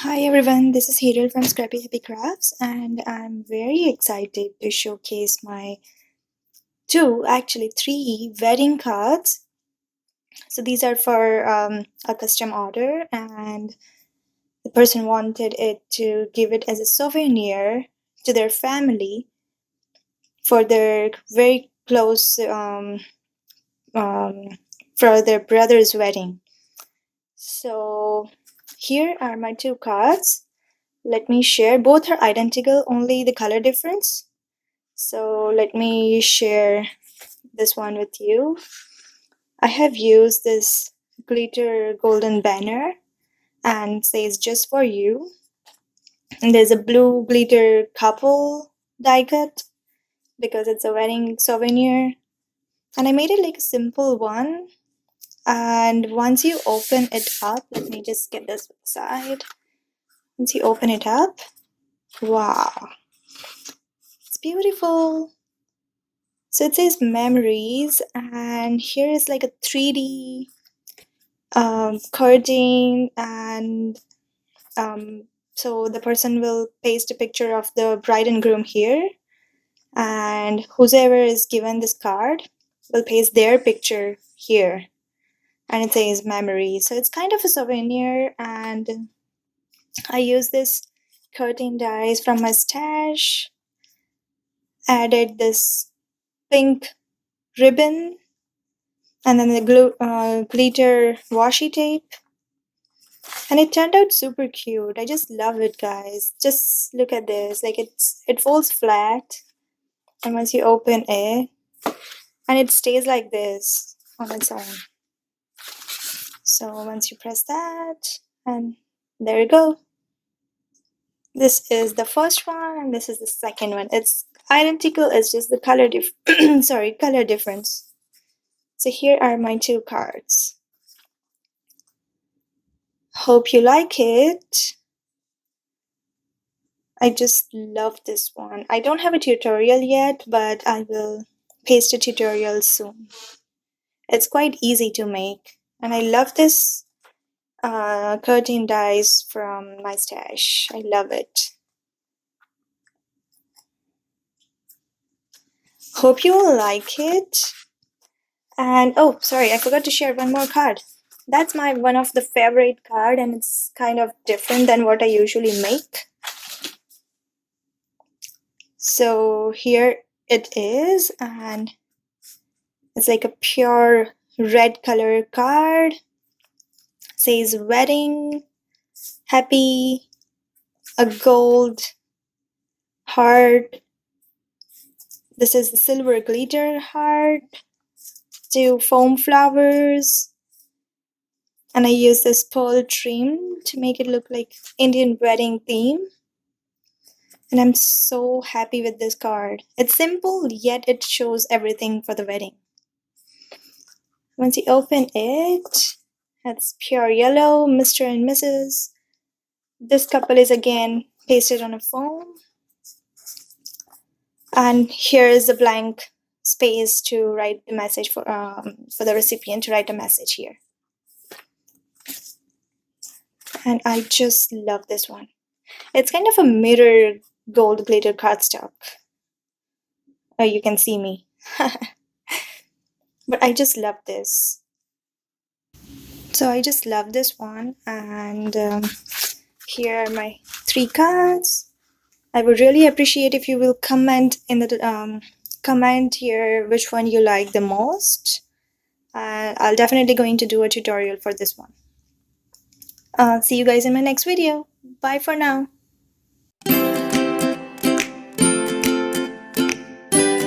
Hi everyone, this is Hiral from Scrappy Happy Crafts, and I'm very excited to showcase my three wedding cards. So these are for a custom order, and the person wanted it to give it as a souvenir to their family for their very close um, for their brother's wedding. So here are my two cards. Let me share. Both are identical, only the color difference. So let me share this one with you. I have used this glitter golden banner and says just for you. And there's a blue glitter couple die cut because it's a wedding souvenir. And I made it like a simple one. And once you open it up, let me just get this side. Once you open it up, wow, it's beautiful. So it says memories, and here is like a 3D curtain, and so the person will paste a picture of the bride and groom here, and whoever is given this card will paste their picture here, and it says memory. So it's kind of a souvenir, and I use this curtain dies from my stash, added this pink ribbon, and then the glitter washi tape, and it turned out super cute. I just love it, guys. Just look at this. Like it folds flat, and once you open it, and it stays like this on its own. So once you press that, and there you go. This is the first one, and this is the second one. It's identical. It's just the color color difference. So here are my two cards. Hope you like it. I just love this one. I don't have a tutorial yet, but I will paste a tutorial soon. It's quite easy to make, and I love this curtain dies from my stash. I love it. Hope you will like it. And oh, sorry, I forgot to share one more card. That's my one of the favorite card, and it's kind of different than what I usually make. So here it is, and it's like a pure red color card. Says wedding, happy, a gold heart. This is the silver glitter heart, two foam flowers, and I use this pearl trim to make it look like Indian wedding theme. And I'm so happy with this card. It's simple, yet it shows everything for the wedding. Once you open it, it's pure yellow, Mr. and Mrs. This couple is again pasted on a foam. And here is a blank space to write the message for the recipient to write a message here. And I just love this one. It's kind of a mirror gold glitter cardstock. Oh, you can see me. But I just love this. So I just love this one, and here are my three cards. I would really appreciate if you will comment in the comment here which one you like the most. I'll definitely going to do a tutorial for this one. See you guys in my next video. Bye for now.